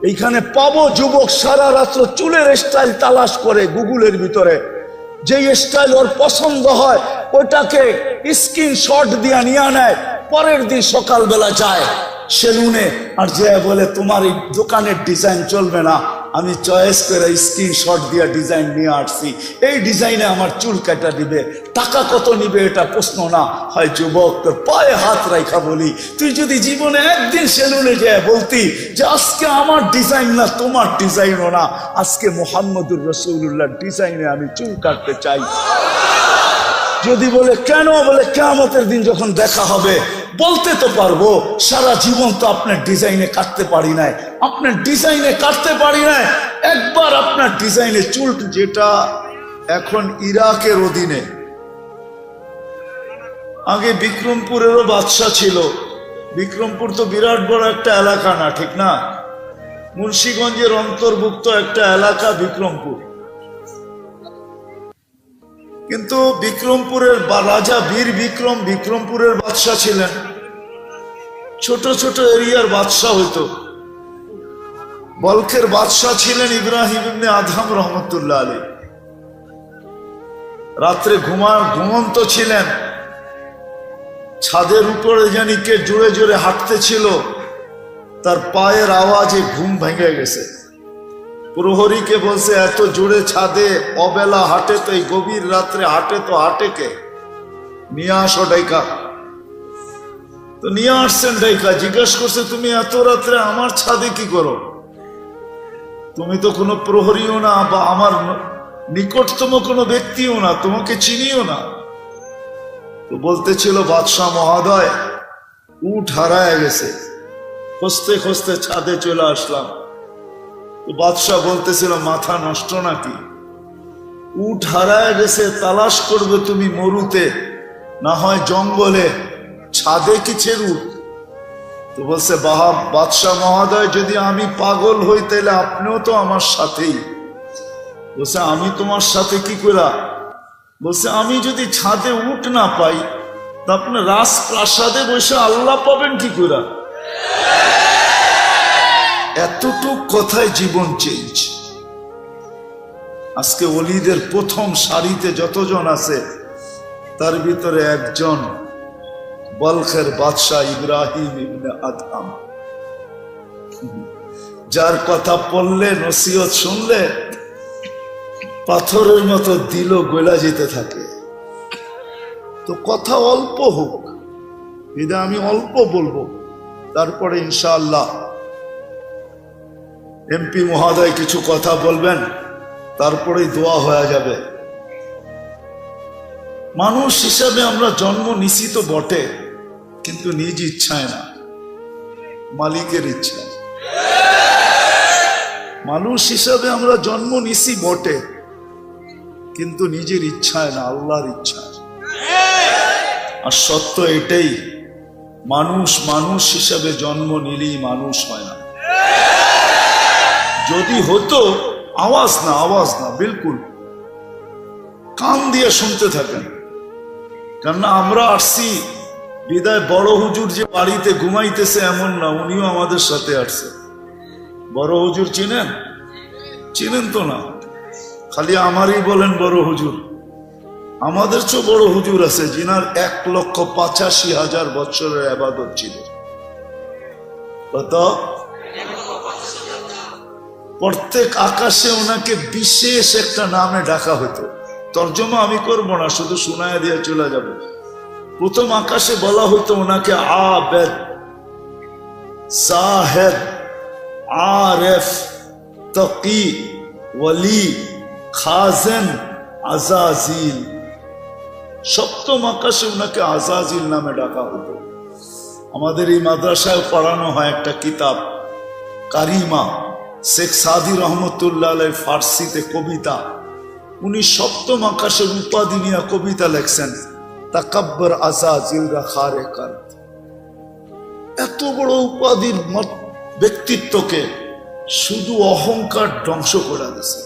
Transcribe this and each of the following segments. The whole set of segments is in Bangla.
এইখানে পাবো যুবক সারা রাত্র চুলের স্টাইল তালাশ করে গুগলের ভিতরে, যে স্টাইল ওর পছন্দ হয় ওটাকে স্ক্রিনশট দিয়ে নিয়ে নেয়, পরের দিন সকালবেলা যায় সেলুনে আর যে বলে তোমার এই দোকানের ডিজাইন চলবে না, আমি চয়েস করে স্ক্রিনশট দিয়ে ডিজাইন নিয়ে আসছি, এই ডিজাইনে আমার চুল কাটা দিবে, টাকা কত নিবে এটা প্রশ্ন না। হয় যুবক তোর পায়ে হাত রাখা বলি, তুই যদি জীবনে একদিন সেলুনে যায় বলতি যে আজকে আমার ডিজাইন না তোমার ডিজাইনও না, আজকে মুহাম্মদুর রাসূলুল্লাহ ডিজাইনে আমি চুল কাটতে চাই, যদি বলে কেন, বলে কিয়ামতের দিন যখন দেখা হবে বলতে তো পারবো সারা জীবন তো আপনার ডিজাইনে কাটতে পারি নাই, আপনার ডিজাইনে কাটতে পারি নাই, একবার আপনার ডিজাইনে চুল, যেটা এখন ইরাকের অধীনে, আগে বিক্রমপুরেরও বাদশা ছিল, বিক্রমপুর তো বিরাট বড় একটা এলাকা না, ঠিক না? মুন্সিগঞ্জের অন্তর্ভুক্ত একটা এলাকা বিক্রমপুর, কিন্তু বিক্রমপুরের রাজা বীর বিক্রম বিক্রমপুরের বাদশা ছিলেন, ছোট ছোট এরিয়ার বাদশা হইতো। বলখের বাদশা ছিলেন ইব্রাহিম ইবনে আদহাম রহমতুল্লাহ আলাইহি, রাত্রে ঘুমন্ত ছিলেন, ছাদের উপরে জানি কে জোরে জোরে হাঁটতেছিল, তার পায়ের আওয়াজে ঘুম ভেঙে গেছে, প্রহরীকে বলছে এত জোরে ছাদে অবেলা হাঁটে তো, এই গভীর রাত্রে হাঁটে তো হাঁটে কে, নিয়ে আসো ডাইকা। তো নিয়ে আসছেন ডাইকা, জিজ্ঞাসা করছে তুমি এত রাত্রে আমার ছাদে কি করো, তুমি তো কোনো প্রহরীও না বা আমার নিকটতম কোনো ব্যক্তিও না, তোমাকে চিনিও না। তো বলতেছিল বাদশাহ মহোদয় উট হারায় গেছে, খুঁজতে খুঁজতে ছাদে চলে আসলাম। তো বাদশাহ বলতেছিল মাথা নষ্ট নাকি, উট হারায় গেছে তালাশ করবে তুমি মরুতে, না হয় জঙ্গলে, ছাদে কিসের উট? তো বলছে বাদশাহ মহোদয় যদি আমি পাগল হই তাহলে আপনিও তো আমার সাথেই। বলছে আমি তোমার সাথে কি করে? বলছে আমি যদি ছাদে উট না পাই তা আপনি রাজপ্রাসাদে বসে আল্লাহ পাবেন কি করে? এতটুক কথায় জীবন চেঞ্জ। আজকে ওলিদের প্রথম সারিতে যতজন আছে তার ভিতরে একজন বলখের বাদশাহ ইব্রাহিম ইবনে আদহাম, যার কথা পড়লে নসিহত শুনলে পাথরের মতো দিল গলা যেতে থাকে। তো কথা অল্প হোক, এটা আমি অল্প বলবো, তারপরে ইনশাআল্লাহ এমপি মহোদয় কিছু কথা বলবেন, তারপরেই দোয়া হয়ে যাবে। মানুষ হিসাবে আমরা জন্ম নিছি তো বটে, কিন্তু নিজ ইচ্ছায় না, মালিকের ইচ্ছায়। মানুষ হিসাবে আমরা জন্ম নিছি বটে, কিন্তু নিজের ইচ্ছায় না, আল্লাহর ইচ্ছায়। আর সত্য এটাই, মানুষ মানুষ হিসাবে জন্ম নিলেই মানুষ হয় না। যদি হতো আওয়াজ না বিলকুল কান দিয়ে শুনতে থাকেন, কেননা আমরা আসছি বিদায় বড় হুজুর যে বাড়িতে ঘুমাইতেছে এমন না, উনিও আমাদের সাথে আসছে। বড় হুজুর চিনেন? চিনেন তো না, খালি আমারই বলেন বড় হুজুর। আমাদের চেয়ে বড় হুজুর আছে যিনার 1,85,000 বছরের ইবাদত ছিল। কত? প্রত্যেক আকাশে ওনাকে বিশেষ একটা নামে ডাকা হতো। তর্জমা আমি করবো না, শুধু শোনায় দিয়ে চলে যাব। প্রথম আকাশে বলা হতো ওনাকে আবেদ, সাহেব, আরেফ, তকি, ওয়ালি, খাজেন, আজাজিল। সপ্তম আকাশে ওনাকে আজাজিল নামে ডাকা হতো। আমাদের এই মাদ্রাসায় পড়ানো হয় একটা কিতাব কারিমা, শেখ সাদি রহমতুল্লাহ আলাইহির ফার্সিতে কবিতা। উনি সপ্তম আকাশের উপাধি নিয়ে কবিতা লেখছেন, তাকাব্বর আজাজিল রাখারে কার। এত বড় উপাধির ব্যক্তিত্বকে শুধু অহংকার ধ্বংস করে দিয়েছে।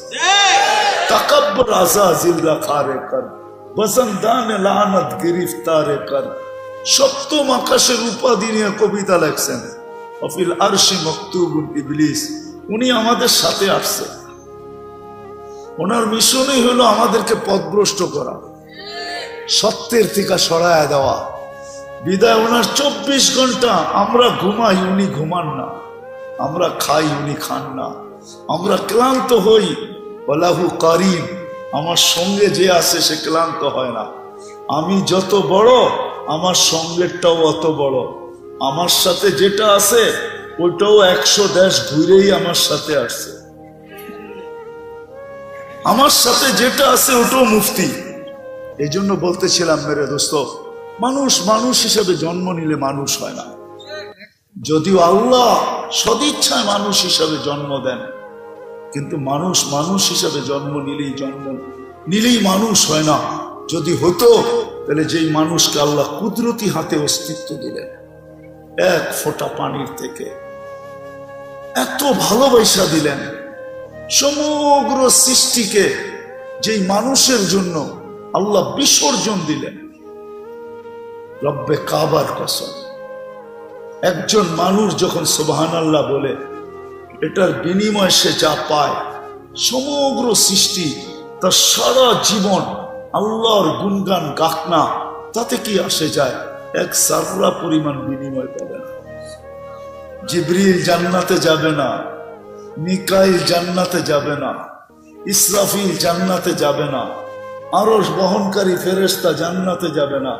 তাকাব্বর আজাজিল রাখারে কার, বসন্দান লানত গিরিফতারে কর। সপ্তম আকাশের উপাধি নিয়ে কবিতা লেখছেন। অফিল আরশি মকতুবুন ইবলিস উনি আমাদের সাথে আসছে। ওনার মিশনই হলো আমাদেরকে পথভ্রষ্ট করা, সত্যের থেকে সরায়া দেওয়া। বিদায় ওনার 24 ঘন্টা আমরা ঘুমাই, উনি ঘুমান না। আমরা খাই, উনি খান না। আমরা ক্লান্ত হই, ওয়ালাহু কারিম, আমার সঙ্গে যে আছে সে ক্লান্ত হয় না। আমি যত বড়, আমার সঙ্গেরটাও অত বড়। আমার সাথে যেটা আছে ওইটাও 100 দেশ ঘুরেই আমার সাথে আসছে। আমার সাথে যেটা আছে ওটাও মুফতি। এই জন্য বলতেছিলাম মেরে দোস্ত, মানুষ মানুষ হিসেবে জন্ম নিলে মানুষ হয় না। যদিও আল্লাহ সদিচ্ছায় মানুষ হিসাবে জন্ম দেন, কিন্তু মানুষ মানুষ হিসাবে জন্ম নিলেই মানুষ হয় না। যদি হতো তাহলে যেই মানুষকে আল্লাহ কুদরতি হাতে অস্তিত্ব দিলেন, এক ফোঁটা পানির থেকে এত ভালোবাসা দিলেন, সমগ্র সৃষ্টিকে যেই মানুষের জন্য আল্লাহ বিসর্জন দিলেন, রব্বে কাবার কসম, একজন মানুষ যখন সুবহানাল্লাহ বলে, এটার বিনিময়ে সে যা পায়, সমগ্র সৃষ্টি তার সারা জীবন আল্লাহর গুণগান গাক না, তাতে কি আসে যায়? এক সাররা পরিমাণ বিনিময় পাবে না। জিবরিল জান্নাতে যাবে না, মিকাইল জান্নাতে যাবে না, ইসরাফিল জান্নাতে যাবে না, আরশ বহনকারী ফেরেশতা জান্নাতে যাবে না,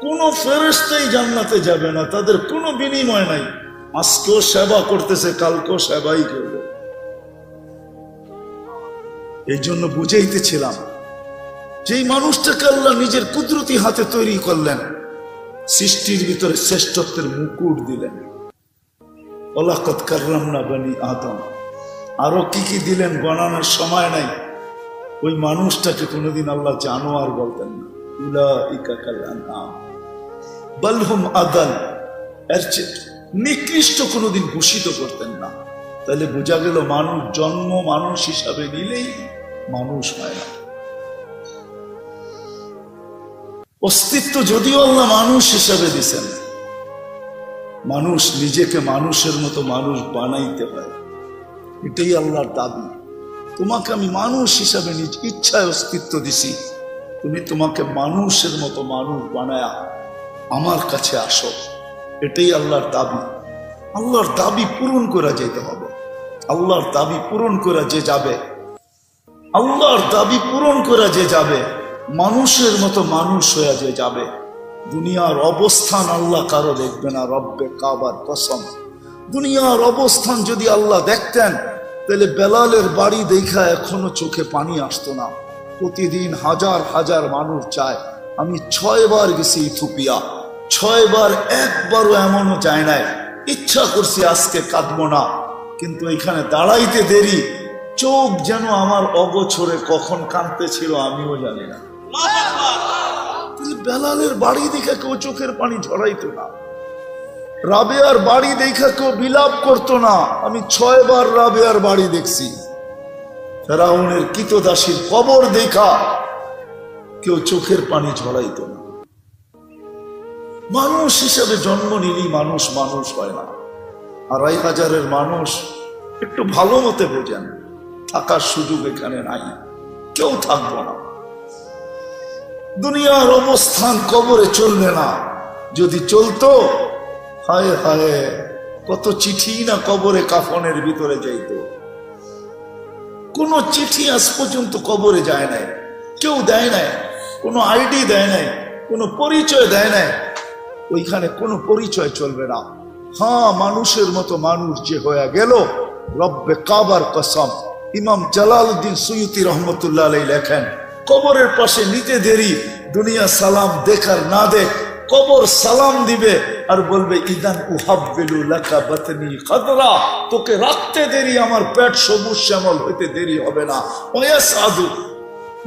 কোন ফেরেশতাই জান্নাতে যাবে না। তাদের কোনো বিনিময় নাই। আজকেও সেবা করতেছে, কালকেও সেবাই করবে। এই জন্য বুঝাইতেছিলাম, যেই মানুষটাকে আল্লাহ নিজের কুদরতি হাতে তৈরি করলেন, সৃষ্টির ভিতরে শ্রেষ্ঠত্বের মুকুট দিলেন, ওয়ালাকাদ কাররামনা বনি আদম, আরো কি কি দিলেন গণানোর সময় নাই। ওই মানুষটাকে কোনোদিন আল্লাহ জানোয়ার বলতেন না, উলাইকা কাল আনআম বাল হুম আদাল, এর চেয়ে নিকৃষ্ট কোনোদিন ঘোষিত করতেন না। তাহলে বোঝা গেল মানুষ জন্ম মানুষ হিসাবে নিলেই মানুষ হয় না। অস্তিত্ব যদিও আল্লাহ মানুষ হিসাবে দিছেন, মানুষ নিজেকে মানুষের মতো মানুষ বানাইতে হয়, এটাই আল্লাহর দাবি। তোমাকে আমি মানুষ হিসাবে নিজ ইচ্ছায় অস্তিত্ব দিছি, তুমি তোমাকে মানুষের মতো মানুষ বানায়া আমার কাছে আসো, এটাই আল্লাহর দাবি। আল্লাহর দাবি পূরণ করা যেতে হবে। আল্লাহর দাবি পূরণ করা যে যাবে, আল্লাহর দাবি পূরণ করা যে যাবে, মানুষের মতো মানুষ হয়ে যে যাবে, দুনিয়ার অবস্থান আল্লাহ কারো দেখবে না। রব্বে কাবার কসম, দুনিয়ার অবস্থান যদি আল্লাহ দেখতেন, তাহলে বেলালের বাড়ি দেখা এখনো চোখে পানি আসতো না। প্রতিদিন হাজার হাজার মানুষ যায়। আমি 6 বার গেছি ইথিওপিয়া, 6 বার একবারও এমনও যায় নাই ইচ্ছা করছি আজকে কাঁদবো না, কিন্তু এখানে দাঁড়াইতে দেরি, চোখ যেন আমার অগোছরে কখন কাঁদতে ছিল আমিও জানি না। বেলালের বাড়ি দেখে কেউ চোখের পানি ঝরাইতো না, রাবেয়ার বাড়ি দেখা কেউ বিলাপ করতো না। আমি 6 বার রাবেয়ার বাড়ি দেখছি। ফেরাউনের কৃতদাসীর কবর দেখা কেউ চোখের পানি ঝরাইতো না। মানুষ হিসেবে জন্ম নিলেই মানুষ মানুষ হয় না। 2500-এর মানুষ একটু ভালো মতে বোঝেন, থাকার সুযোগ এখানে নাই, কেউ থাকবো না। দুনিয়ার অবস্থান কবরে চলবে না। যদি চলতো, হায় হায়, কত চিঠি না কবরে কাফনের ভিতরে যাইত। কোন চিঠি আজ পর্যন্ত কবরে যায় নাই, কেউ দেয় নাই, কোনো আইডি দেয় নাই, কোনো পরিচয় দেয় নাই। ওইখানে কোনো পরিচয় চলবে না। হ্যাঁ, মানুষের মতো মানুষ যে হয়ে গেল, রব্বে কাবার কসম, ইমাম জালালউদ্দিন সুয়ুতি রহমতুল্লাহ আলাইহি লেখেন, কবরের পাশে নিতে দেরি, দুনিয়া সালাম দেখার না দেখ, কবর সালাম দিবে আর বলবে ইদান উহাব্বিলু লাকা বাতনি খাদরা, তোকে রাখতে দেরি, আমার পেট সবুজ শ্যামল হইতে দেরি হবে না। ওয়াসাদু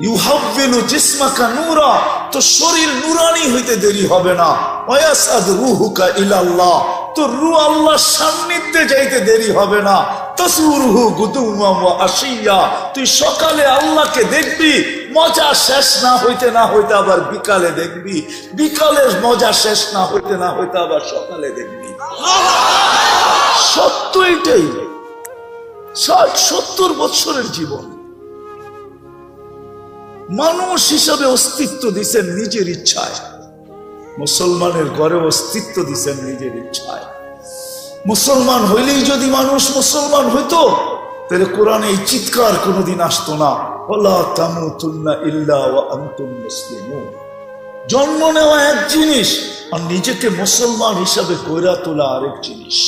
ইউহাব্বিলু জিসমাকা নূরা, তো শরীর নূরানি হইতে দেরি হবে না। ওয়াসাদ রূহুকা ইলাল্লাহ, তো রূহ আল্লাহর সান্নিধ্যে যাইতে দেরি হবে না। তাসুরুহু গুদুওয়া ওয়া আশিয়া, তুই সকালে আল্লাহকে দেখবি, মজা শেষ না হইতে আবার বিকালে দেখবি, বিকালের মজা শেষ না হইতে আবার সকালে দেখবি। সত্য এটাই। 60-70 বছরের জীবন। মানুষ হিসাবে অস্তিত্ব দিছেন নিজের ইচ্ছায়, মুসলমানের ঘরে অস্তিত্ব দিছেন নিজের ইচ্ছায়। মুসলমান হইলেই যদি মানুষ মুসলমান হইতো, তাহলে কোরআনে এই চিৎকার কোনোদিন আসতো না, ওয়ালা তামুতুন্না ইল্লা ওয়া আনতুম মুসলিমুন। জন্ম নেওয়া এক জিনিস, আর নিজেকে মুসলমান হিসাবে গড়ে তোলা আরেক জিনিস।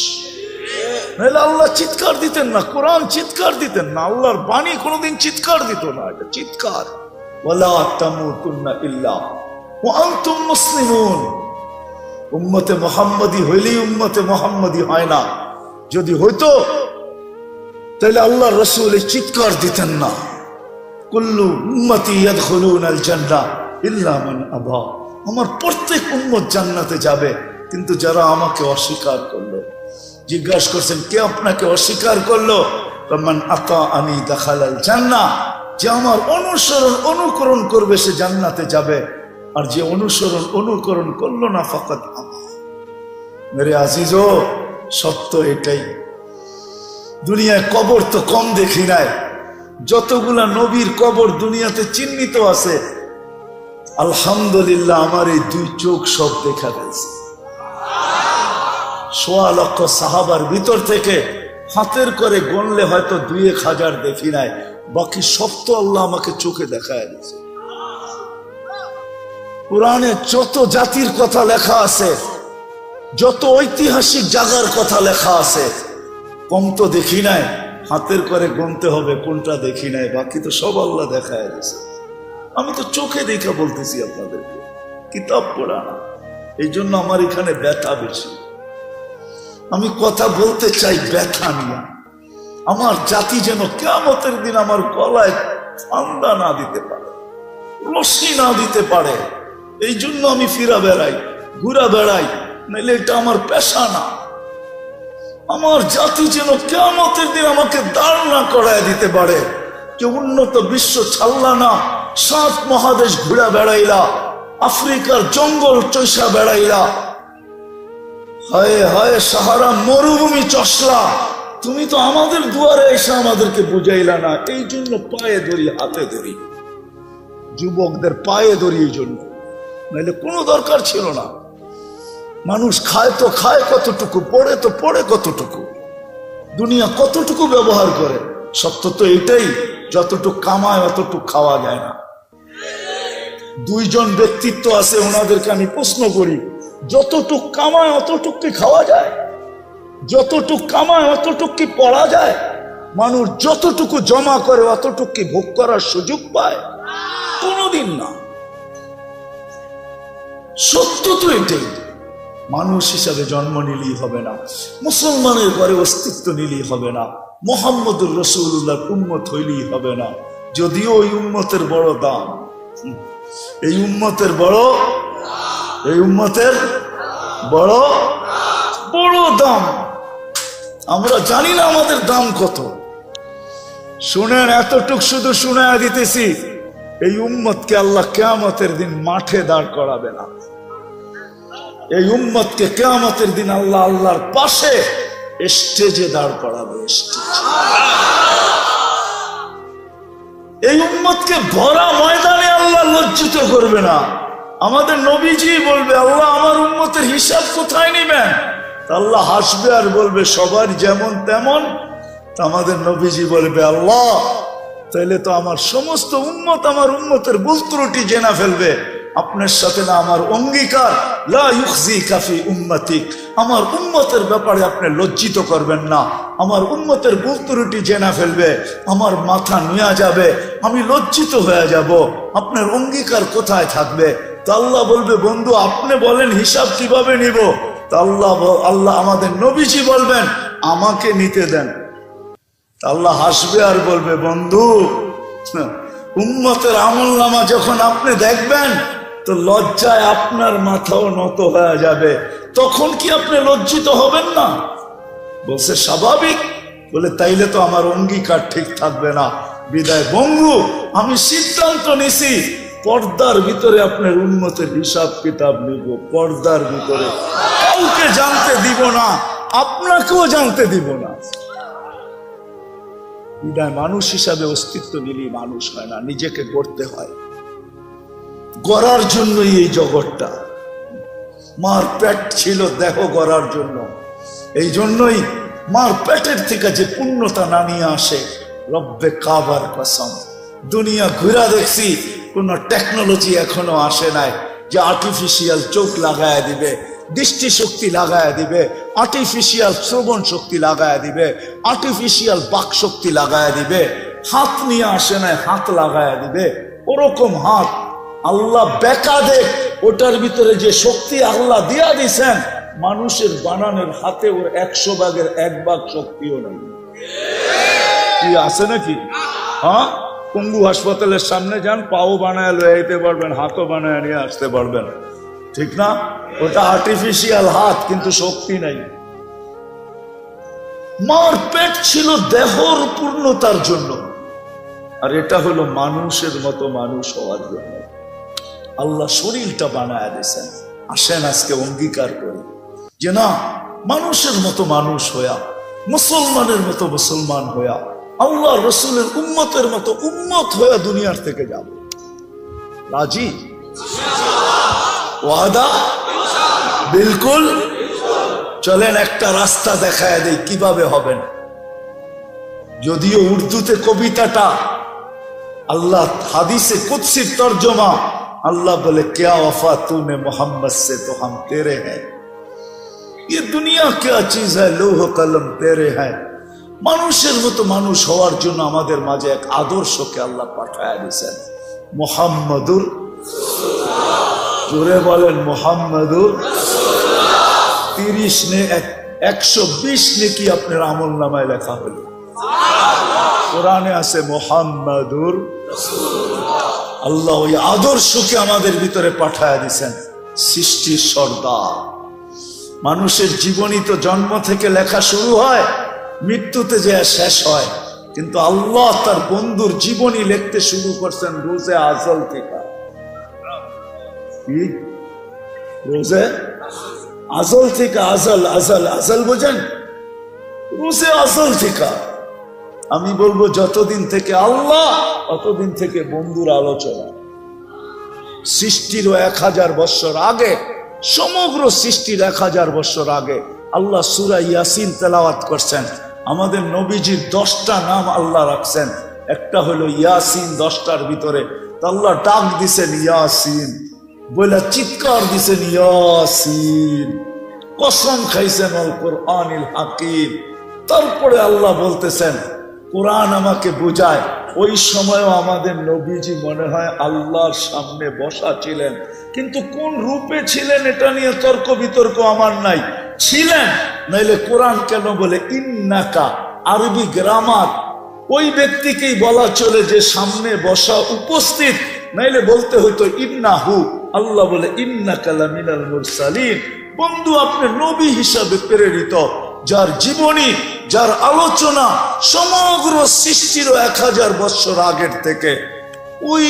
নাহলে আল্লাহ চিৎকার দিতেন না, কোরআন চিৎকার দিতেন না, আল্লাহর বাণী কোনোদিন চিৎকার দিত না। এটা চিৎকার, ওয়ালা তামুতুন্না ইল্লা ওয়া আনতুম মুসলিমুন। উম্মতে মুহাম্মাদি হইলেই উম্মতে মুহাম্মাদি হয় না। যদি হইতো তাহলে আল্লাহ রাসূল চিৎকার দিতেন না, কুল্লু উম্মতি ইয়াদখুলুনাল জান্নাহ ইল্লা মান আবা। আমার প্রত্যেক উম্মত জান্নাতে যাবে, কিন্তু যারা আমাকে অস্বীকার করলো। জিজ্ঞাসা করছেন, কে আপনাকে অস্বীকার করলো? মান আতাআনি দাখালাল জান্নাহ। যে আমার অনুসরণ অনুকরণ করবে সে জান্নাতে যাবে, আর যে অনুসরণ অনুকরণ করলো না ফাকাত আবা। মেরে আজিজো, সত্য এটাই। দুনিয়ায় কবর তো কম দেখি নাই, যতগুলা নবীর কবর দুনিয়াতে চিহ্নিত আছে, আলহামদুলিল্লাহ আমার এই 2 চোখ সব দেখা গেছে। 1.25 লক্ষ সাহাবার ভিতর থেকে হাতের করে গণলে হয়তো 2-1 হাজার দেখি নাই, বাকি সব তো আল্লাহ আমাকে চোখে দেখায় দিয়েছে। কোরআনে যত জাতির কথা লেখা আছে, যত ঐতিহাসিক জায়গার কথা লেখা আছে, কম তো দেখি নাই। হাতের করে গুনতে হবে কোনটা দেখি নাই, বাকি তো সব আল্লাহ দেখায় দিয়েছে। আমি তো চোখে দেখা বলতেছি আপনাদেরকে, কিতাব পড়া না। এই জন্য আমার এখানে ব্যথা বেশি। আমি কথা বলতে চাই ব্যথা নিয়ে। আমার জাতি যেন কিয়ামতের দিন আমার গলায় ফান্দা না দিতে পারে, রশি না দিতে পারে। এই জন্য আমি ফিরা বেড়াই, ঘুরা বেড়াই, নাইলে এটা আমার পেশা না। আমার জাতি যেন কিয়ামতের দিন আমাকে দাঁড় না করায় দিতে পারে। কেউ উন্নত বিশ্ব ছাড়লা না, 7 মহাদেশ ঘুরা বেড়াইলা, আফ্রিকার জঙ্গল চৈসা বেড়াইলা, হায় হায় সাহারা মরুভূমি চষলা, তুমি তো আমাদের দুয়ারে এসে আমাদেরকে বুঝাইলা না। এই জন্য পায়ে ধরি, হাতে ধরি, যুবকদের পায়ে ধরি এই জন্য, নাইলে কোনো দরকার ছিল না। মানুষ খায় তো খায় কতটুকু, পড়ে তো পড়ে কতটুকু, দুনিয়া কতটুকু ব্যবহার করে। সত্য তো এটাই, যতটুকু কামায় অতটুকু খাওয়া যায় না। 2 জন ব্যক্তিত্ব আছে, ওনাদেরকে আমি প্রশ্ন করি, যতটুক কামায় অতটুক কি খাওয়া যায়? যতটুক কামায় অতটুক কি পড়া যায়? মানুষ যতটুকু জমা করে অতটুক কি ভোগ করার সুযোগ পায়? কোনোদিন না। সত্য তো এটাই। মানুষ হিসাবে জন্ম নিলেই হবে না, মুসলমানের ঘরে অস্তিত্ব নিলেই হবে না, মুহাম্মদুর রাসূলুল্লাহর উম্মত হইলেই হবে না। যদিও এই উম্মতের বড় দাম, এই উম্মতের বড় বড় দাম। আমরা জানি না আমাদের দাম কত। শুনেন, এতটুক শুধু শুনায়া দিতেছি, এই উম্মতকে আল্লাহ কিয়ামতের দিন মাঠে দাঁড় করাবে না। এই উম্মতকে কিয়ামতের দিন আল্লাহ আল্লাহর পাশে স্টেজে দাঁড় করাবে। এই উম্মতকে ভরা ময়দানে আল্লাহ লজ্জিত করবে না। আমাদের নবীজি বলবে, আল্লাহ আমার উম্মতের হিসাব কোথায় নিবেন? আল্লাহ হাসবে আর বলবে, সবার যেমন তেমন। আমাদের নবীজি বলবে, আল্লাহ তাইলে তো আমার সমস্ত উম্মত আমার উম্মতের ভুল ত্রুটি জেনে ফেলবে। আপনার সাথে না আমার অঙ্গীকার, লা ইউখজিকা ফি উম্মতিক, আমার উম্মতের ব্যাপারে আপনি লজ্জিত করবেন না। আমার উম্মতের ভুল ত্রুটি জেনে ফেলবে, আমার মাথা নুয়া যাবে, আমি লজ্জিত হয়ে যাব। আপনার অঙ্গীকার কোথায় থাকবে? তো আল্লাহ বলবে, বন্ধু আপনি বলেন হিসাব কিভাবে নিব? তো আল্লাহ আমাদের নবীজি বলবেন, আমাকে নিতে দেন। আল্লাহ হাসবে আর বলবে, বন্ধু উম্মতের আমলনামা যখন আপনি দেখবেন তো লজ্জায় আপনার মাথাও নত হয়ে যাবে। তখন কি আপনি লজ্জিত হবেন না? বলছে স্বাভাবিক। বলে তাইলে তো আমার অঙ্গীকার ঠিক থাকবে না। বিদায় বন্ধু, আমি সিদ্ধান্ত নিছি পর্দার ভিতরে আপনার উম্মতের হিসাব কিতাব নিব। পর্দার ভিতরে কাউকে জানতে দিব না, আপনাকেও জানতে দিব না। বিদায় মানুষ হিসাবে অস্তিত্ব নিলেই মানুষ হয় না, নিজেকে গড়তে হয়। গড়ার জন্যই এই জগৎটা। মার পেট ছিল দেহ গড়ার জন্য, এই জন্যই মার পেটের থেকে যে পূর্ণতা না নিয়ে আসে, রব্বে কাবার কসম দুনিয়া ঘুরা দেখছি, কোন টেকনোলজি এখনো আসে নাই যে আর্টিফিশিয়াল চোখ লাগায় দিবে, দৃষ্টি শক্তি লাগায় দিবে, আর্টিফিশিয়াল শ্রবণ শক্তি লাগায় দিবে, আর্টিফিশিয়াল বাক শক্তি লাগায় দিবে। হাত নিয়ে আসে নাই, হাত লাগায় দিবে। ওরকম হাত আল্লাহ বেকা দেখ, ওটার ভিতরে যে শক্তি আল্লাহ দিয়া দিছেন, মানুষের বানানোর হাতে ওর 100 ভাগের 1 ভাগ শক্তিও নেই। কি আছে নাকি? হ্যাঁ, পঙ্গু হাসপাতালের সামনে যান, পাও বানায় লয়ে যেতে পারবেন, হাতও বানায় নিয়ে আসতে পারবেন, ঠিক না? ওটা আর্টিফিশিয়াল হাত, কিন্তু শক্তি নাই। মার পেট ছিল দেহর পূর্ণতার জন্য, আর এটা হলো মানুষের মতো মানুষ হওয়ার জন্য। আল্লাহ শরীরটা বানায় দিয়েছেন। আসেন আজকে অঙ্গীকার করি যে না, মানুষের মতো মানুষ হইয়া, মুসলমানের মতো মুসলমান হইয়া, আল্লাহ রসুলের উম্মতের মতো উম্মত হইয়া দুনিয়ার থেকে যাব। রাজি? ওয়াদা? বিলকুল। চলেন একটা রাস্তা দেখায় দেই কিভাবে হবেন। যদিও উর্দুতে কবিতাটা, আল্লাহ হাদিসে কুদসির তর্জমা, अल्लाह बोले क्या वफा तूने मोहम्मद से तो हम तेरे हैं, ये दुनिया क्या चीज है, लोह कलम तेरे हैं। মানুষের মতো মানুষ হওয়ার জন্য আমাদের মাঝে এক আদর্শকে আল্লাহ পাঠায় দিয়েছেন, মুহাম্মাদুর রাসূলুল্লাহ। জোরে বলেন মুহাম্মাদুর রাসূলুল্লাহ। 30 নে 120 নেকি আপনার আমলনামায় লেখা হলো। কোরআনে আছে মুহাম্মাদুর রাসূলুল্লাহ। আল্লাহ ওই আদর্শকে আমাদের ভিতরে পাঠায় দিয়েছেন। সৃষ্টির সর্দার মানুষের জীবনী তো জন্ম থেকে লেখা শুরু হয়, মৃত্যুতে যে শেষ হয়, কিন্তু আল্লাহ তার বন্ধুর জীবনী লিখতে শুরু করছেন রোজে আজল থেকে। রোজে আজল থেকে, আজল আজল আজল বোঝেন, রোজে আজল থেকে। আমি বলবো যতদিন থেকে আল্লাহ, ততদিন থেকে বন্ধুর আলোচনা। সৃষ্টিরও 1000 বছর আগে, সমগ্র সৃষ্টির 1000 বছর আগে আল্লাহ সূরা ইয়াসিন তেলাওয়াত করছেন। আমাদের নবীজির 10টা নাম আল্লাহ রাখছেন, একটা হলো ইয়াসিন। 10টার ভিতরে আল্লাহ ডাক দিছেন ইয়াসিন বলে, চিৎকার দিছেন ইয়াসিন, কসম খাইছেন আল কোরআনিল হাকিম। তারপরে আল্লাহ বলতেছেন কোরআন আমাকে বুঝায়। ওই সময়ও আমাদের নবীজি মনে হয় আল্লাহর সামনে বসা ছিলেন, কিন্তু কোন রূপে ছিলেন এটা নিয়ে তর্ক বিতর্ক আমার নাই। ছিলেন, নাইলে কোরআন কেন বলে ইন্নাকা? আরবি গ্রামার ওই ব্যক্তিকেই বলা চলে যে সামনে বসা উপস্থিত, নাইলে বলতে হতো ইন্নাহু। আল্লাহ বলে ইন্নাকা লামিনাল মুরসালিন, বন্ধু আপনি নবী হিসাবে প্রেরিত, যার জীবনী, যার আলোচনা সমগ্র সৃষ্টির 1000 বছর আগের থেকে ওই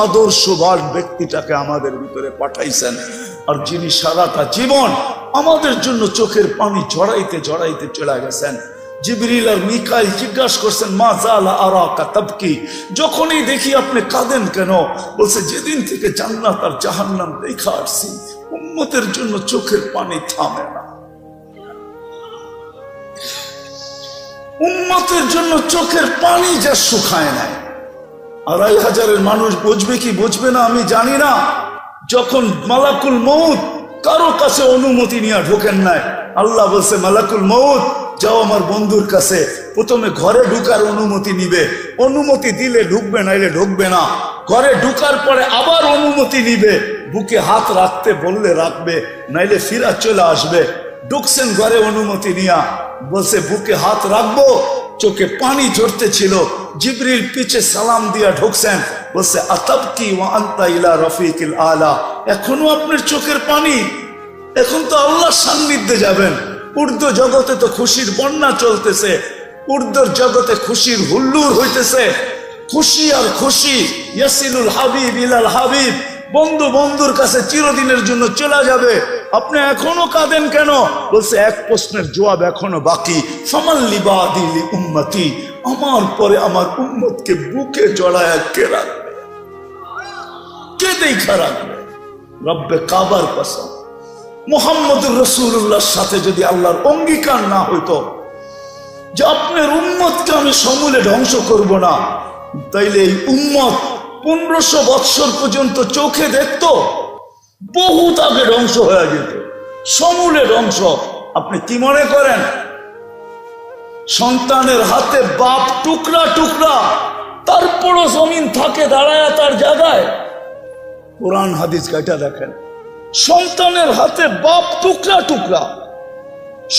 আদর্শবান ব্যক্তিটাকে আমাদের ভিতরে পাঠাইছেন। আর যিনি সারাটা জীবন আমাদের জন্য চোখের পানি ঝরাইতে ঝরাইতে চলে গেছেন। জিবরিল আর মিকাইল জিজ্ঞাসা করছেন মা জালা আরাকা তাবকি, যখনই দেখি আপনি কাঁদেন কেন? বলছে যেদিন থেকে জান্নাত আর জাহান্নাম দেখা আসছি, উম্মতের জন্য চোখের পানি থামে না। উম্মতের জন্য চোখের পানি যা শুকায় নাই। 2500 মানুষ বুঝবে কি বুঝবে না আমি জানি না। যখন মালাকুল মউত কারো কাছে অনুমতি নিয়ে ঢোকেন নাই, আল্লাহ বলছে মালাকুল মউত যাও আমার বন্ধুর কাছে, প্রথমে ঘরে ঢুকার অনুমতি নিবে, অনুমতি দিলে ঢুকবে, নাইলে ঢুকবে না। ঘরে ঢুকার পরে আবার অনুমতি নিবে, বুকে হাত রাখতে বললে রাখবে, নাইলে ফিরা চলে আসবে। ঢুকছেন ঘরে অনুমতি নিয়া, বলছে বুকে হাত রাখবো, চোখে পানি ঝরতে ছিল। জিবরিল পিছে সালাম দিয়া ঢুকছেন, বলছে আতাবকি ওয়া আনতা ইলা রফিকিল আলা, এখনো আপনার চোখের পানি? এখন তো আল্লাহর সান্নিধ্যে যাবেন। উর্দু জগতে তো খুশির বন্যা চলতেছে, উর্দুর জগতে খুশির হুল্লুর হইতেছে। খুশি আর খুশি, ইয়াসিলুল হাবিব ইলাল হাবিব, বন্ধু বন্ধুর কাছে চিরদিনের জন্য চলে যাবে। আপনি এখনো কাঁদেন কেন? বলছে এক প্রশ্নের জবাব এখনো বাকি। ফামান লিবাদি লি উম্মতি, আমার পরে আমার উম্মতকে বুকে জড়ায় কে রাখবে, কে দেখা রাখবে? রব্বে কাবার কসম, মুহাম্মদুর রাসূলুল্লাহর সাথে যদি আল্লাহর অঙ্গীকার না হইতো যে আপনার উম্মতকে আমি সমূলে ধ্বংস করব না, তাইলে এই উম্মত 1500 বৎসর পর্যন্ত চোখে দেখতো, বহুত আগে ধ্বংস হয়ে যেত, সমূলে ধ্বংস। আপনি কি মনে করেন সন্তানের হাতে বাপ টুকরা টুকরা, তারপরও জমিন থাকে দাঁড়ায় তার জায়গায়? কোরআন হাদিস গাইটা দেখেন, সন্তানের হাতে বাপ টুকরা টুকরা,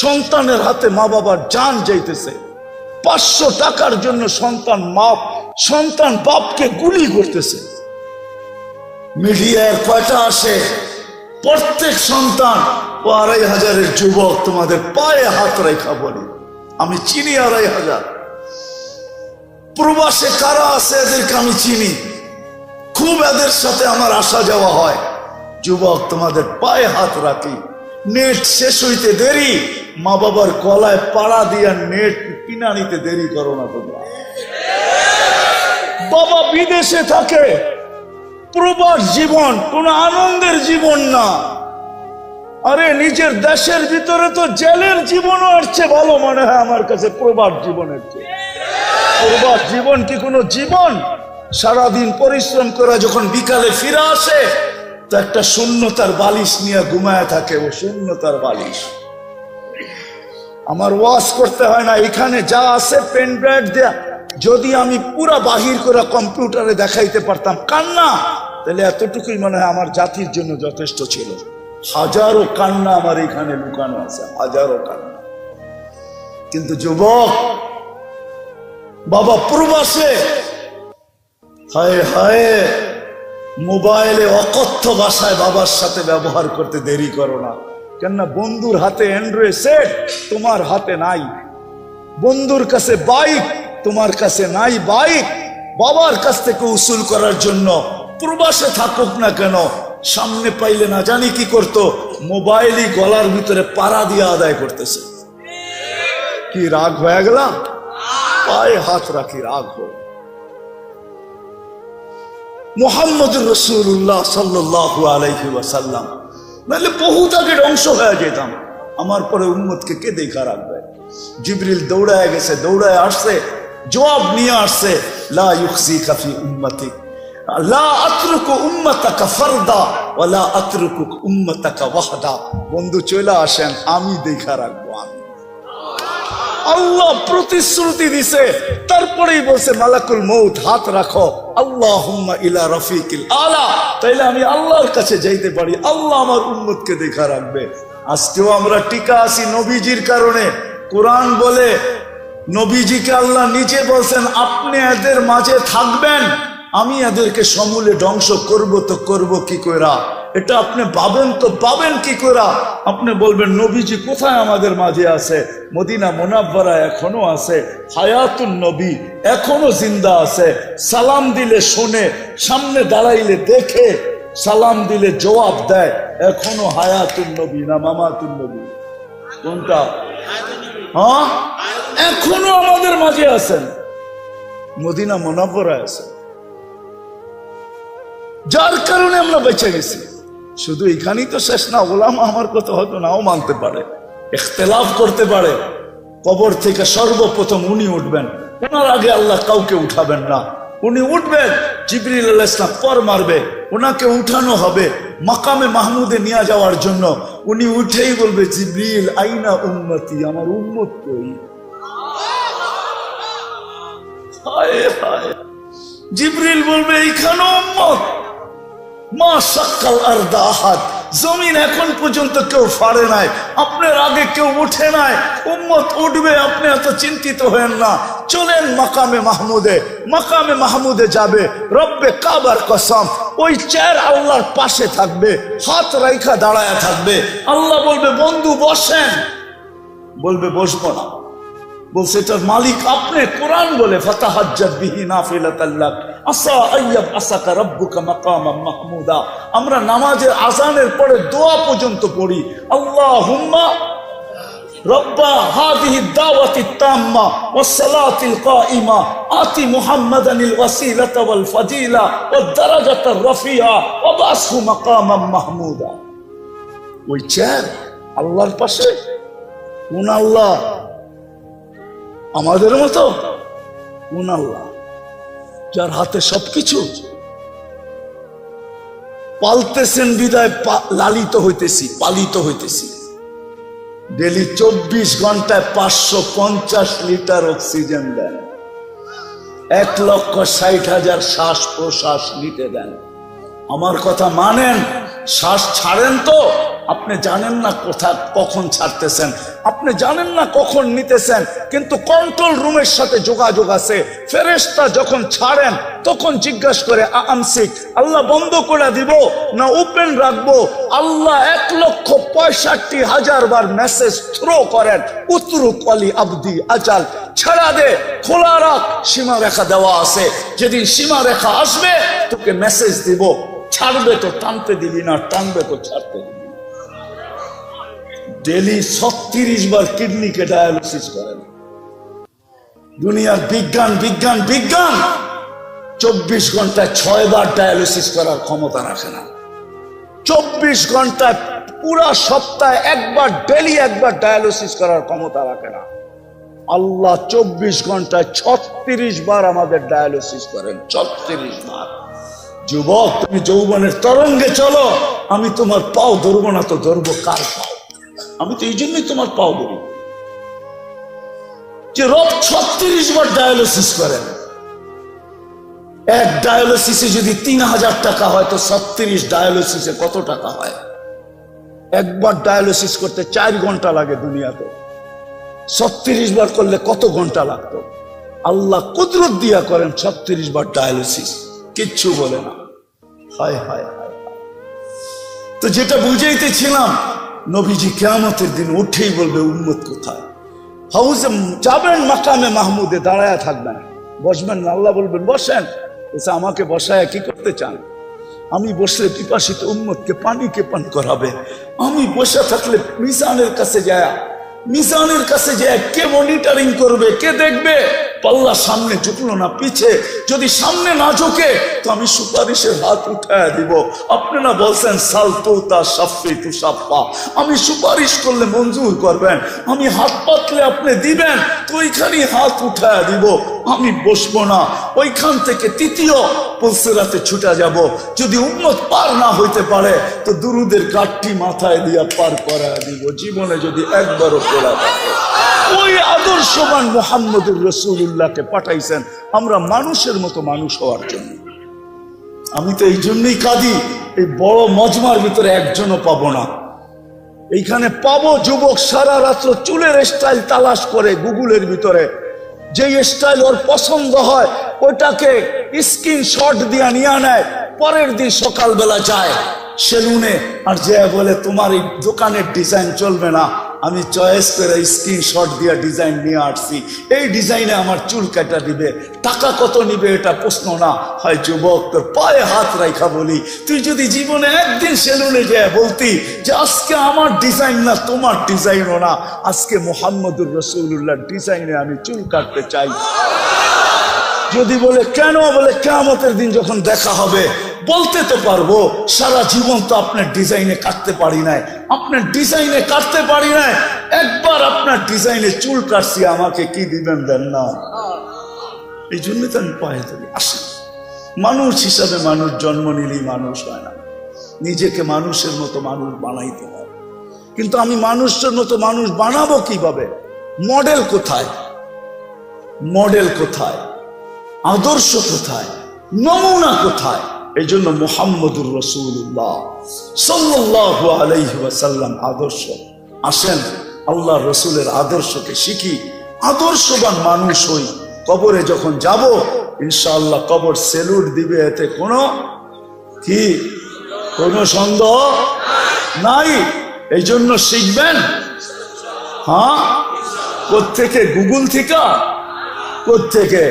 সন্তানের হাতে মা বাবার জান যাইতেছে, 500 টাকার জন্য সন্তান বাপকে গুলি করতেছে। মিডিয়ার কয়টা আসে, প্রত্যেক সন্তান ও 2500 যুবক তোমাদের পায়ে হাত রেখা বলি, আমি চিনি 2500। প্রবাসে কারা আছে এদেরকে আমি চিনি, খুব এদের সাথে আমার আসা যাওয়া হয়। যুবক তোমাদের পায়ে হাত রাখি, নেট শেষ হইতে দেরি, মা বাবার গলায় পাড়া দিয়া নেট কিনা নিতে দেরি করো না তোমরা। বাবা বিদেশে থাকে, প্রবাস জীবন কোন আনন্দের জীবন না। আরে নিজের দেশের ভিতরে তো জেলের জীবনও আসছে ভালো মনে হয় আমার কাছে প্রবাস জীবনের চেয়ে। প্রবাস জীবন কি কোনো জীবন? সারাদিন পরিশ্রম করে যখন বিকালে ফিরে আসে তো একটা শূন্যতার বালিশ নিয়ে ঘুমায় থাকে, ও শূন্যতার বালিশ। আমার ওয়াজ করতে হয় না, এখানে যা আছে পেন ড্রাইভ দেয়া, যদি আমি পুরা বাহির করে কম্পিউটারে দেখাইতে পারতাম কান্না, তাহলে এতটুকুই মনে হয় আমার জাতির জন্য যথেষ্ট ছিল। হাজারো কান্না আমার এখানে লুকানো আছে, হাজারো কান্না। কিন্তু যুবক বাবা প্রবাসে, হায় হায়, মোবাইলে অকথ্য ভাষায় বাবার সাথে ব্যবহার করতে দেরি করো না। কেননা বন্ধুর হাতে অ্যান্ড্রয়েড সেট, তোমার হাতে নাই। বন্ধুর কাছে বাইক, তোমার কাছে নাই বাইক। বাবার কাছ থেকে উসুল করার জন্য প্রবাসে থাকুক না কেন, সামনে পাইলে না জানি কি করতো, মোবাইলই গলার ভিতরে পাড়া দিয়ে আদায় করতেছে। কি রাগ হয়ে গেলাম? পায়ে হাত রাখি, রাগ হয়। মুহাম্মদুর রাসূলুল্লাহ সাল্লাল্লাহু আলাইহি ওয়াসাল্লাম নাহলে বহুত আগে ধ্বংস হয়ে যেতাম। আমার পরে উম্মতকে কে দেখা রাখবে? জিবরিল দৌড়ায় গেছে, দৌড়ায় আসছে, জবাব নিয়ে আসছে, লা ইউখজিকা ফি উম্মতিক, লা আতরুকু উম্মাতাকা ফারদা ওয়া লা আতরুকু উম্মাতাকা ওয়াহদা। বন্ধু চলে আসেন, আমি দেখা রাখবো। আমি আল্লাহ প্রতিশ্রুতি দিছে, তারপরেই বলছে মালাকুল মউত হাত রাখো, আল্লাহুম্মা ইলা রফিকিল আলা, তাইলে আমি আল্লাহর কাছে যাইতে পারি, আল্লাহ আমার উম্মতকে দেখা রাখবে। আজকেও আমরা টিকা আছি নবীজির কারণে। কোরআন বলে নবীজিকে আল্লাহ নিজে বলছেন আপনি এদের মাঝে থাকবেন, আমি এদেরকে সমূলে ধ্বংস করব, তো করব কি কইরা? এটা আপনি পাবেন তো পাবেন কি কইরা? আপনি বলবেন নবীজি কোথায় আমাদের মাঝে আছে? মদিনা মুনাব্বারা এখনো আছে, হায়াতুন নবী এখনো জিন্দা আছে। সালাম দিলে শোনে, সামনে দাঁড়াইলে দেখে, সালাম দিলে জবাব দেয়। এখনো হায়াতুন নবী না মামাতুন নবী? কোনটা? হ্যাঁ, এখনো আমাদের মাঝে আছেন, মদিনা মুনাব্বারা আছে, যার কারণে আমরা বেঁচে গেছি। শুধু এখানেই তো শেষ না, ওলামা আমার কথা হয়তো নাও মানতে পারে, ইখতিলাফ করতে পারে। কবর থেকে সর্বপ্রথম উনি উঠবেন, ওনার আগে আল্লাহ কাউকে উঠাবেন না। উনি উঠবেন, জিবরিল আলাইহিস সালাম পর মারবে, ওনাকে উঠানো হবে মাকামে মাহমুদে নিয়ে যাওয়ার জন্য। উনি উঠেই বলবে জিবরিল আইনা উম্মতি, আমার উম্মত কই? হায় হায়, জিবরিল বলবে এইখানে উম্মত। মা সাক্কাল আরদা আহাদ, জমিন এখন পর্যন্ত কেউ ফাড়ে নাই, আপনার আগে কেউ উঠে নাই, উম্মত উঠবে, আপনি এত চিন্তিত হয়েন না। চলেন মাকামে মাহমুদে, মাকামে মাহমুদে যাবে, রব্বে কাবার কসম ওই চেয়ার আল্লাহর পাশে থাকবে, হাত রাইখা দাঁড়ায় থাকবে। আল্লাহ বলবে বন্ধু বসেন, বলবে বসবো না। বলছে এটার মালিক আপনি। কোরআন বলে ফাতাহাজ্জাত বিহি নাফিলাতাল লাক আসা আইয়াব আসাকা রাব্বুকা মাকামান মাহমুদা। আমরা নামাজের আযানের পরে দোয়া পর্যন্ত পড়ি, আল্লাহুম্মা রব্বা হাদিহি দাওয়াতি তাম্মা ওয়াস সালাতিল কাইমা আতি মুহাম্মাদানিল ওয়াসিলাতা ওয়াল ফাজিলা ওয়াদ দারাজাতার রাফিয়া ওয়া বাসহু মাকামান মাহমুদা। ওই চেয়ার আল্লাহর পাশে, কোন আল্লাহ? আমাদের মতো? কোন আল্লাহ যার হাতে সবকিছু? পালতেছেন বিদায় লালিত হইতেছি, পালিত হইতেছি। ডেলি 24 ঘন্টায় 550 লিটার অক্সিজেন দেন, 1,60,000 শ্বাস প্রশ্বাস নিতে দেন। আমার কথা মানেন, শ্বাস ছাড়েন তো আপনি জানেন না কখন ছাড়তেছেন, আপনি জানেন না কখন নিতেছেন, কিন্তু কন্ট্রোল রুমের সাথে যোগাযোগ আছে। ফেরেশতা যখন ছাড়েন তখন জিজ্ঞাসা করে আমসিক, আল্লাহ বন্ধ করে দিব না ওপেন রাখবো? আল্লাহ 1,65,000 বার মেসেজ থ্রো করেন, উতরুক আলী আবদি আজাল, ছাড়া দে, খোলা রাখ, সীমা রেখা দেওয়া আছে। যেদিন সীমা রেখা আসবে তোকে মেসেজ দিব, ছাড়বে তো টানতে দিবি না, টানবে তো ছাড়তে দিবি। ডেলি 36 বার কিডনিকে ডায়ালিসিস করেন। দুনিয়ার বিজ্ঞান বিজ্ঞান বিজ্ঞান 24 ঘন্টায় 6 বার ডায়ালিসিস করার ক্ষমতা রাখে না। 24 ঘন্টায় পুরা সপ্তাহে একবার, ডেলি একবার ডায়ালিসিস করার ক্ষমতা রাখে না। আল্লাহ 24 ঘন্টায় 36 বার আমাদের ডায়ালিসিস করেন, 36 বার। যুবক, তুমি যৌবনের তরঙ্গে চলো, আমি তোমার পাও ধরবো না তো ধরবো কার পাও? আমি তো এই জন্যই তোমার পাও ধরি যে রব 36 বার ডায়ালিসিস করেন। এক ডায়ালিসিসে যদি 3,000 টাকা হয় তো 36 ডায়ালিসিসে কত টাকা হয়? একবার ডায়ালিসিস করতে 4 ঘন্টা লাগে দুনিয়াতে, 36 বার করলে কত ঘন্টা লাগতো? আল্লাহ কুদরত দিয়া করেন 36 বার ডায়ালিসিস, কিচ্ছু বলে না। হায় হায় হায়। তো যেটা বুঝাইতেছিলাম, নবীজি কিয়ামতের দিন উঠেই বলবে উম্মত কোথায়? হাউজে যাবেন, মাকামে মাহমুদে দাঁড়ায় থাকবেন, বসবেন না। আল্লাহ বলবেন বসেন। আমাকে বসায় কি করতে চান? আমি বসলে পিপাসিত উম্মতকে পানিকে পান করাবে। আমি বসে থাকলে মিজানের কাছে যায় কে মনিটরিং করবে, কে দেখবে? পাল্লা সামনে ঝুঁকলো না পিছে, যদি সামনে না ঝুঁকে তো আমি সুপারিশের হাত উঠায় দিব। আপনারা বলছেন সালতুতা সাফি তু সাফা, আমি সুপারিশ করলে মঞ্জুর করবেন, আমি হাত পাতলে আপনি দিবেন, তো ওইখানেই হাত উঠায় দিব। আমি বসবো না, ওইখান থেকে তৃতীয় পুলসিরাতে ছুটে যাব। যদি উম্মত পার না হইতে পারে তো দুরুদের গাঠটি মাথায় দিয়া পার করায় দিব, জীবনে যদি একবারও পড়া থাকে। ওই আদর্শবান মুহাম্মদুর রাসূলুল্লাহকে পাঠাইছেন আমরা মানুষের মতো মানুষ হওয়ার জন্য। আমি তো এই জন্যই কাঁদি, এই বড় মজমার ভিতরে একজনও পাবো না। এইখানে পাবো যুবক সারা রাত্র চুলের স্টাইল তালাশ করে গুগলের ভিতরে, যে স্টাইল ওর পছন্দ হয় ওটাকে স্ক্রিনশট দিয়ে নিয়ে নেয়, পরের দিন সকালবেলা যায় সেলুনে আর যে বলে তোমার এই দোকানের ডিজাইন চলবে না, আমি চয়েস করে স্ক্রিনশট দিয়ে ডিজাইন নিয়ে আসছি, এই ডিজাইনে আমার চুল কাটা দিবে, টাকা কত নিবে এটা প্রশ্ন না। হয় যুবক, তোর পায়ে হাত রাখা বলি, তুই যদি জীবনে একদিন সেলুনে যায় বলতি যে আজকে আমার ডিজাইন না তোমার ডিজাইনও না, আজকে মুহাম্মদুর রাসূলুল্লাহর ডিজাইনে আমি চুল কাটতে চাই। যদি বলে কেন? বলে কিয়ামতের দিন যখন দেখা হবে বলতে তো পারবো সারা জীবন তো আপনার ডিজাইনে কাটতে পারি নাই, আপনার ডিজাইনে কাটতে পারি নাই, একবার আপনার ডিজাইনে চুল কাটছি, আমাকে কি দিবেন? দেন না। এই জন্য তো আমি পায়ে ধরি। আসে মানুষ হিসাবে মানুষ জন্ম নিলেই মানুষ হয় না, নিজেকে মানুষের মতো মানুষ বানাইতে হয়। কিন্তু আমি মানুষের মতো মানুষ বানাবো কিভাবে? মডেল কোথায়? মডেল কোথায়? আদর্শ কোথায়? নমুনা কোথায়? এই জন্য মুহাম্মদুর রাসূলুল্লাহ সাল্লাল্লাহু আলাইহি ওয়াসাল্লাম আদর্শ। আসেন আল্লাহ রসুলের আদর্শকে শিখি, আদর্শবান মানুষ হই। কবরে যখন যাব ইনশাআল্লাহ কবর সেলুট দিবে, এতে কোনো সন্দেহ নাই। এই জন্য শিখবেন। হ্যাঁ, কোত্থেকে? গুগল থেকে? কোত্থেকে?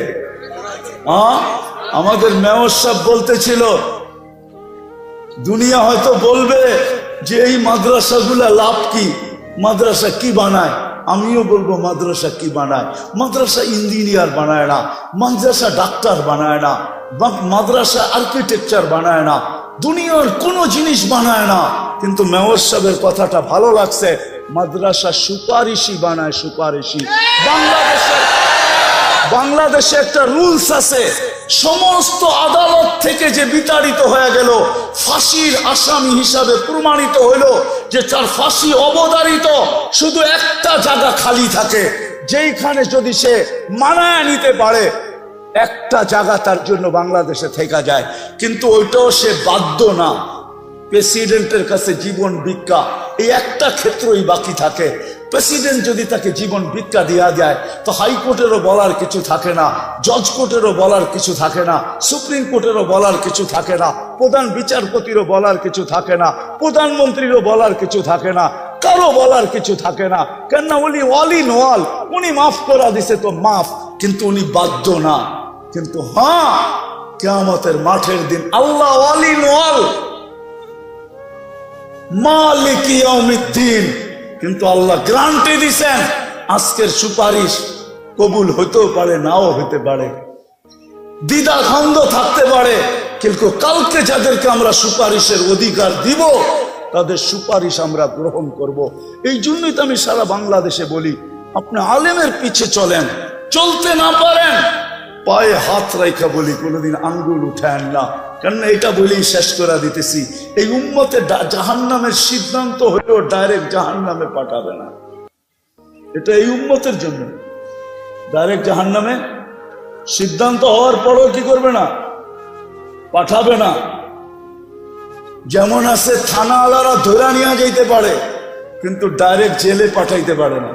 আমাদের মেয়র সাহেব বলতেছিল দুনিয়া হয়তো বলবে যে এই মাদ্রাসাগুলা লাভ কি, মাদ্রাসা কি বানায়, আমিও বলবো মাদ্রাসা কি বানায়? মাদ্রাসা ইঞ্জিনিয়ার বানায় না, মাদ্রাসা ডাক্তার বানায় না, মাদ্রাসা আর্কিটেকচার বানায় না, দুনিয়ার কোনো জিনিস বানায় না। কিন্তু মেয়র সাহেবের কথাটা ভালো লাগছে, মাদ্রাসা সুপারিশি বানায়, সুপারিশি। বাংলাদেশে একটা রুলস আছে, সমস্ত আদালত থেকে যে বিতাড়িত হয়ে গেল, ফাঁসির আসামি হিসাবে প্রমাণিত হইল যে তার ফাঁসি অবধারিত, শুধু একটা জায়গা খালি থাকে, যেইখানে যদি সে মানায় নিতে পারে একটা জায়গা তার জন্য বাংলাদেশে থেকে যায়, কিন্তু ওইটাও সে বাধ্য না। প্রেসিডেন্টের কাছে জীবন ভিক্ষা, এই একটা ক্ষেত্রই বাকি থাকে। প্রেসিডেন্ট যদি তাকে জীবন ভিক্ষা দেওয়া যায় তো হাইকোর্টেরও বলার কিছু থাকে না, জজ কোর্টেরও বলার কিছু থাকে না, সুপ্রিম কোর্টেরও বলার কিছু থাকে না, প্রধান বিচারপতিরও বলার কিছু থাকে না, প্রধানমন্ত্রীরও বলার কিছু থাকে না, কারো বলার কিছু থাকে না। কেন না, উনি অল ইন অল, উনি মাফ করা দিছে তো মাফ, কিন্তু উনি বাধ্য না। কিন্তু হ্যাঁ, কিয়ামতের মাঠের দিন আল্লাহ অল ইন অল, মালিক ইয়াউমিদ্দিন, কিন্তু আল্লাহ গ্যারান্টি দিছেন আজকের সুপারিশ কবুল হতেও পারে, নাও হতে পারে, দ্বিধা দ্বন্দ্ব থাকতে পারে, কিন্তু কালকে যাদেরকে আমরা সুপারিশের অধিকার দিব তাদের সুপারিশ আমরা গ্রহণ করব। এই জন্যই তো আমি সারা বাংলাদেশে বলি, আপনি আলেমের পিছে চলেন, চলতে না পারেন পায়ে হাত রাইখা বলি, কোনোদিন আঙ্গুল উঠায়েন না। কেননা এটা বলেই শেষ করে দিতেছি, এই উম্মতে জাহান্নামের সিদ্ধান্ত হলেও ডাইরেক্ট জাহান্নামে পাঠাবে না। এটা এই উম্মতের জন্য ডাইরেক্ট জাহান্নামে সিদ্ধান্ত হওয়ার পরও কি করবে না? পাঠাবে না। যেমন আছে থানাওয়ালারা ধরে নিয়ে যাইতে পারে, কিন্তু ডাইরেক্ট জেলে পাঠাইতে পারে না।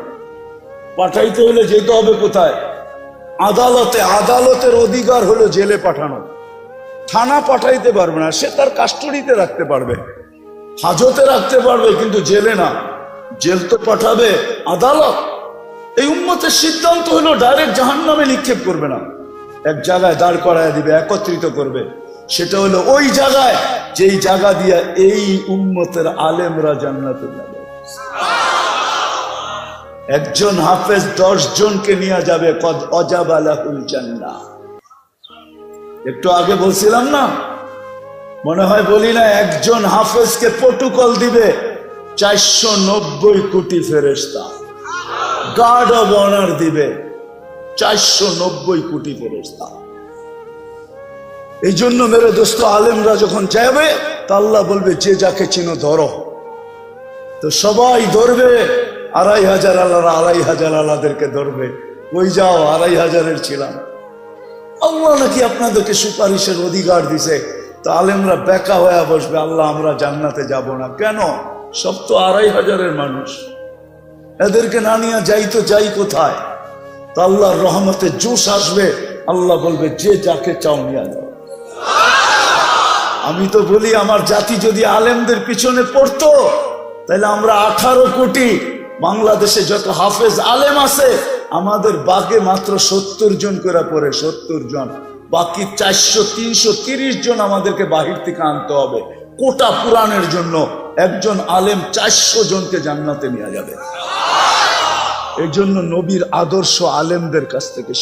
পাঠাইতে হলে যেতে হবে কোথায়? আদালতে। আদালতের অধিকার হলো জেলে পাঠানো, থানা পাঠাইতে পারবে না। সে তার কাস্টডিতে রাখতে পারবে, হাজতে রাখতে পারবে, কিন্তু জেলে না। জেল তো পাঠাবে আদালত। এই উম্মতের সিদ্ধান্ত হলো ডাইরেক্ট জাহান্নামে নিক্ষেপ করবে না, এক জায়গায় দাঁড় করায় দিবে, একত্রিত করবে। সেটা হলো ওই জায়গায় যেই জায়গা দিয়া এই উম্মতের আলেমরা জান্নাতে যাবে। একজন হাফেজ 10 জনকে নিয়ে যাবে, কদ অজাবা লাহুল জান্নাহ। একটু আগে বলছিলাম না, মনে হয় বলি না, একজন হাফেজকে প্রটোকল দিবে 490 কোটি ফেরেশতা, গার্ড অব অনার দিবে 490 কোটি ফেরেশতা। এই জন্য মেরে দোস্ত, আলেমরা যখন যাবে তা আল্লাহ বলবে যে যাকে চিনো ধরো। তো সবাই ধরবে, 2500 আল্লাহ, 2500 আল্লাহদেরকে ধরবে। ওই যাও, 2500-এর ছিলাম। আল্লাহ নাকি আপনাদেরকে সুপারিশের অধিকার দিছে। তো আলেমরা বেকা হয়ে বসবে, আল্লাহ আমরা জান্নাতে যাব না। কেন? সব তো 2500-এর মানুষ, এদেরকে না নিয়ে যাই তো যাই কোথায়? তো আল্লাহর রহমতে জোশ আসবে, আল্লাহ বলবে যে যাকে চাও নিয়ে যাও। আমি তো বলি, আমার জাতি যদি আলেমদের পিছনে পড়তো তাহলে আমরা 18 কোটি, বাংলাদেশে যত হাফেজ আলেম আছে আমাদের বাগে মাত্র 70 জন করে পড়ে, 70 জন। বাকি 400-330 জন আমাদেরকে বাহির থেকে আনতে হবে কোটা পুরাণের জন্য। একজন আলেম 400 জনকে জান্নাতে নিয়ে যাবে। এই জন্য নবীর আদর্শ আলেমদের কাছ থেকে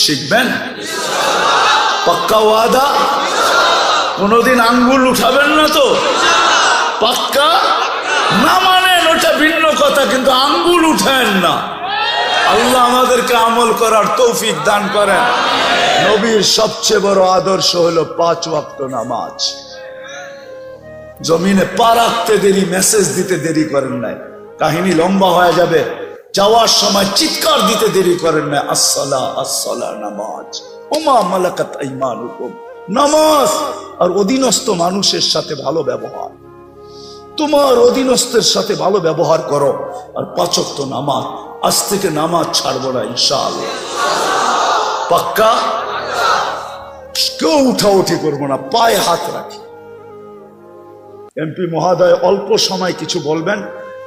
শিখবেন। পাক্কা ওয়াদা? কোনদিন আঙ্গুল উঠাবেন না তো? পাক্কা? না মানেন ওটা ভিন্ন কথা, কিন্তু আঙ্গুল উঠেন না। আল্লাহ আমাদেরকে আমল করার তৌফিক দান করেন। নবীর সবচেয়ে বড় আদর্শ হলো 5 ওয়াক্ত নামাজ। জমিনে পা রাখতে দেরি, মেসেজ দিতে দেরি করেন নাই। কাহিনী লম্বা হয়ে যাবে। যাওয়ার সময় চিৎকার দিতে দেরি করেন নাই, আসসালা আসসালা, নামাজ। ওমা মালাকাত আইমানুকুম, নামাজ। আর অধীনস্থ মানুষের সাথে ভালো ব্যবহার, তোমার অধীনস্থের সাথে ভালো ব্যবহার করো। আর 5 ওয়াক্ত নামাজ। আজ থেকে নামাজ ছাড়বো না ইনশাআল্লাহ। পাক্কা? কেউ উঠাউঠি করবো না, পায়ে হাত রাখি। এমপি মহোদয় অল্প সময় কিছু বলবেন,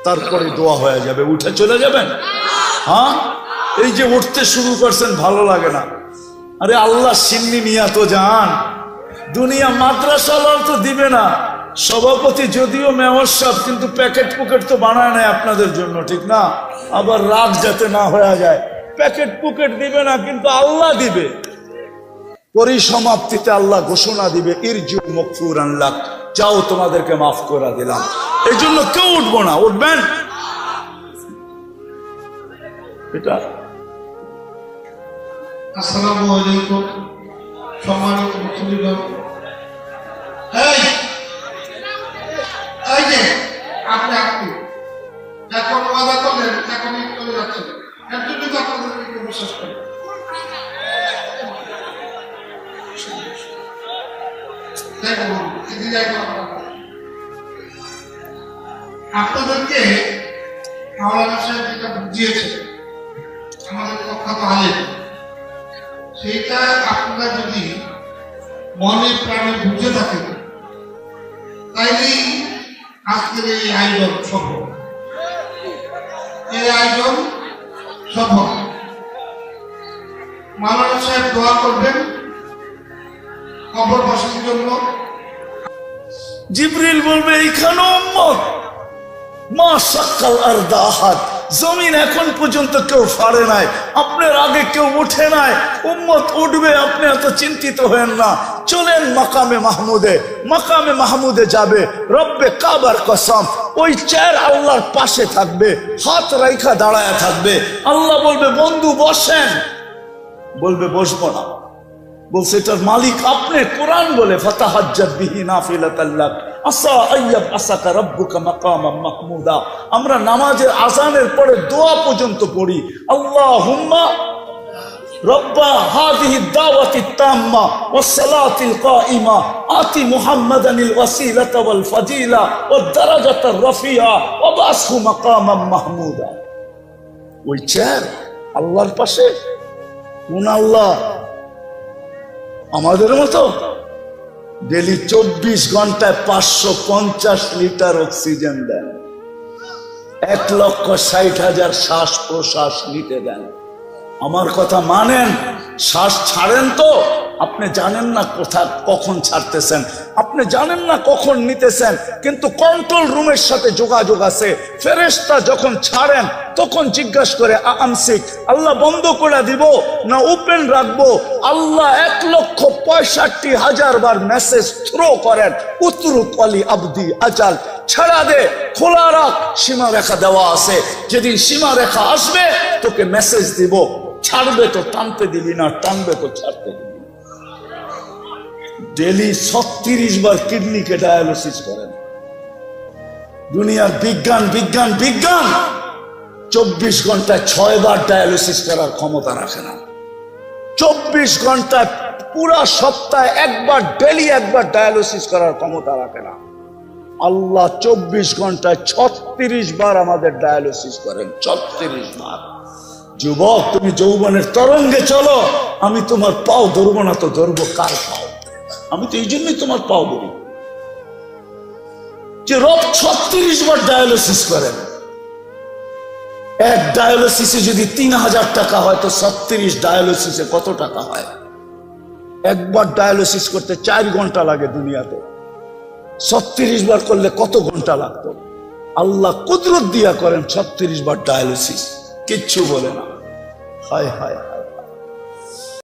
তারপরে দোয়া হয়ে যাবে, উঠে চলে যাবেন। হ্যাঁ, এই যে উঠতে শুরু করছেন ভালো লাগে না। আরে আল্লাহ সিন্নি নিয়া তো যান, দুনিয়া মাদ্রাসাওয়ালা তো দিবে না, সভাপতি যদিও মেয়র সাহেব, কিন্তু প্যাকেট পুকেট তো বানায় নাই আপনাদের জন্য, ঠিক না? আবার রাগ যাতে না হয়ে যায়, প্যাকেট পুকেট দিবে না, কিন্তু আল্লাহ দিবে। পরিসমাপ্তিতে আল্লাহ ঘোষণা দিবে, ইরজু মগফুরান লাক, যাও তোমাদেরকে মাফ করে দিলাম। এই জন্য কেউ উঠবো না, উঠবেন এটা। আসসালামু আলাইকুম সম্মানিত মুসলিম। এই যে আপনি এখন ওয়াদা করলেন, এখন চলে যাচ্ছেন, এর জন্য তো আপনাদেরকে বিশ্বাস করি। আপনাদেরকে মাওলানা সাহেব যেটা বুঝিয়েছে আমাদের প্রখ্যাত আলেম, সেইটা আপনারা যদি মনে প্রাণে বুঝে থাকেন তাইলেই আজকের এই আয়োজন সম্ভব। এই আয়োজন সম্ভব। মাওলানা সাহেব দোয়া করবেন কবরবাসীর জন্য। জিবরিল বলবে, এইখানে উম্মত মা সাক্কাল আরদা আহাদ, জমিন এখন পর্যন্ত কেউ ফাড়ে নাই, আপনার আগে কেউ উঠে নাই, উম্মত উঠবে, আপনি এত চিন্তিত হয়েন না। চলেন মাকামে মাহমুদে, মাকামে মাহমুদে যাবে, রব্বে কাবার কসম, ওই চেয়ার আল্লাহর পাশে থাকবে, হাত রাইখা দাঁড়ায় থাকবে। আল্লাহ বলবে, বন্ধু বসেন, বলবে বসবো না। বলছে, এটার মালিক আপনি। কোরআন বলে, ফাতাহাজ্জাত বিহি নাফিলাতাল লাক আসা আইয়াব আসাকা রাব্বুকা মাকামাম মাহমুদা। আমরা নামাজের আযানের পরে দোয়া পর্যন্ত পড়ি, আল্লাহুম্মা রব্বা হাযিহিদ দাওয়াতিত তাম্মা ওয়াস সালাতিল কাইমা আতি মুহাম্মাদানিল ওয়াসিলাতা ওয়াল ফাজিলা ওয়াদ দারাজাতার রাফিয়া ওয়া বাসহু মাকামাম মাহমুদা। ওই চেয়ার আল্লাহর পাশে। কোন আল্লাহ? আমাদের মতো ডেলি 24 ঘন্টায় 550 লিটার অক্সিজেন দেন, 1,60,000 শ্বাস প্রশ্বাস নিতে দেন। আমার কথা মানেন, শ্বাস ছাড়েন তো আপনি জানেন না কখন ছাড়তেছেন, আপনি জানেন না কখন নিতেছেন, কিন্তু কন্ট্রোল রুমের সাথে যোগাযোগ আছে। ফেরেশতা যখন ছাড়েন তখন জিজ্ঞাসা করে, আমসিক, আল্লাহ বন্ধ করে দিব না ওপেন রাখবো? আল্লাহ 1,65,000 বার মেসেজ থ্রো করেন, উতরুক আলী আবদি আজাল, ছাড়া দে, খোলা রাখ, সীমা রেখা দেওয়া আছে, যেদিন সীমা রেখা আসবে তোকে মেসেজ দিব, ছাড়বে তো টানতে দিবি না, টানবে তো ছাড়তে দিবি। ডেলি 36 বার কিডনিকে ডায়ালিসিস করেন। দুনিয়ার বিজ্ঞান বিজ্ঞান বিজ্ঞান 24 ঘন্টায় 6 বার ডায়ালিসিস করার ক্ষমতা রাখে না। 24 ঘন্টায় পুরা সপ্তাহে একবার, ডেলি একবার ডায়ালিসিস করার ক্ষমতা রাখে না। আল্লাহ 24 ঘন্টায় 36 বার আমাদের ডায়ালিসিস করেন, 36 বার। যুবক, তুমি যৌবনের তরঙ্গে চলো, আমি তোমার পাও ধরবো না তো ধরবো কার পাও? আমি তো এই জন্যই তোমার পাও ধরি যে রব 36 বার ডায়ালিসিস করেন। এক ডায়ালিসিসে যদি 3,000 টাকা হয়, তো 36 ডায়ালিসিসে কত টাকা হয়? একবার ডায়ালিসিস করতে 4 ঘন্টা লাগে দুনিয়াতে, 36 বার করলে কত ঘন্টা লাগতো? আল্লাহ কুদরত দিয়া করেন 36 বার ডায়ালিসিস, কিচ্ছু বলে না। হায় হায়।